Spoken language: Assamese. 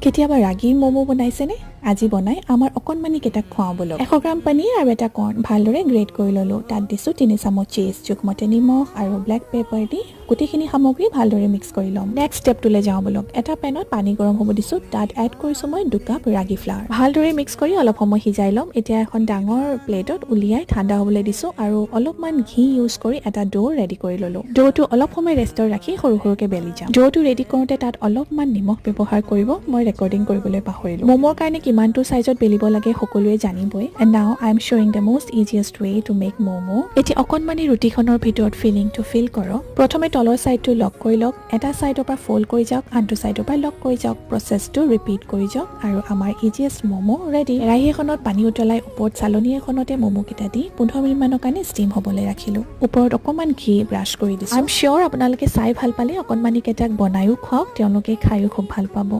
কেতিয়াবা ৰাগী ম'ম' বনাইছেনে? আজি বনাই আমাৰ অকণমানি কেইটাক খুৱাওঁ বলক। 100 গ্ৰাম পনীৰ আৰু এটা কৰ্ণ ভালদৰে গ্ৰেট কৰি ল'লোঁ। তাত দিছোঁ 3 চামুচ চীজ, জোখমতে নিমখ আৰু ব্লেক পেপাৰ দি গোটেইখিনি সামগ্ৰী ভালদৰে মিক্স কৰি ল'ম। নেক্সট ষ্টেপটোলৈ যাওঁ বলক। এটা পেনত পানী গৰম হ'ব দিছোঁ। তাত এড কৰিছোঁ মই 2 কাপ ৰাগী ফ্লাৱাৰ। ভালদৰে মিক্স কৰি অলপ সময় সিজাই ল'ম। এতিয়া এখন ডাঙৰ প্লেটত উলিয়াই ঠাণ্ডা হ'বলৈ দিছোঁ আৰু অলপমান ঘি ইউজ কৰি এটা ডো ৰেডি কৰি ল'লোঁ। ডোটো অলপ সময় ৰেষ্টত ৰাখি সৰু সৰুকৈ বেলি যাম। ডোটো ৰেডি কৰোঁতে তাত অলপমান নিমখ ব্যৱহাৰ কৰিব। মই ৰেকৰ্ডিং কৰিবলৈ পাহৰিলোঁ। ম'মৰ কাৰণে কিমানটো চাইজত বেলিব লাগে সকলোৱে জানিবই। এণ্ড নাও আই এম শ্বোয়িং the most easiest way to make momo'. এতিয়া অকণমানি ৰুটিখনৰ ভিতৰত ফিলিংটো ফিল কৰক। প্ৰথমে তলৰ ছাইডটো লক কৰি লওক। এটা ছাইডৰ পৰা ফল্ড কৰি যাওক, আনটো ছাইডৰ পৰা লক কৰি যাওক। প্ৰচেছটো ৰিপিট কৰি যাওক আৰু আমাৰ ইজিয়েষ্ট ম'ম' ৰেডি। কেৰাহী এখনত পানী উতলাই ওপৰত চালনী এখনতে ম'ম'কেইটা দি 15 মিনিটমানৰ কাৰণে ষ্টিম হ'বলৈ ৰাখিলোঁ। ওপৰত অকণমান ঘি ব্ৰাছ কৰি দিছোঁ। আই এম শ্বিয়ৰ আপোনালোকে চাই ভাল পালে অকণমানি কেইটাক বনায়ো খুৱাওক, তেওঁলোকে খায়ো খুব ভাল পাব।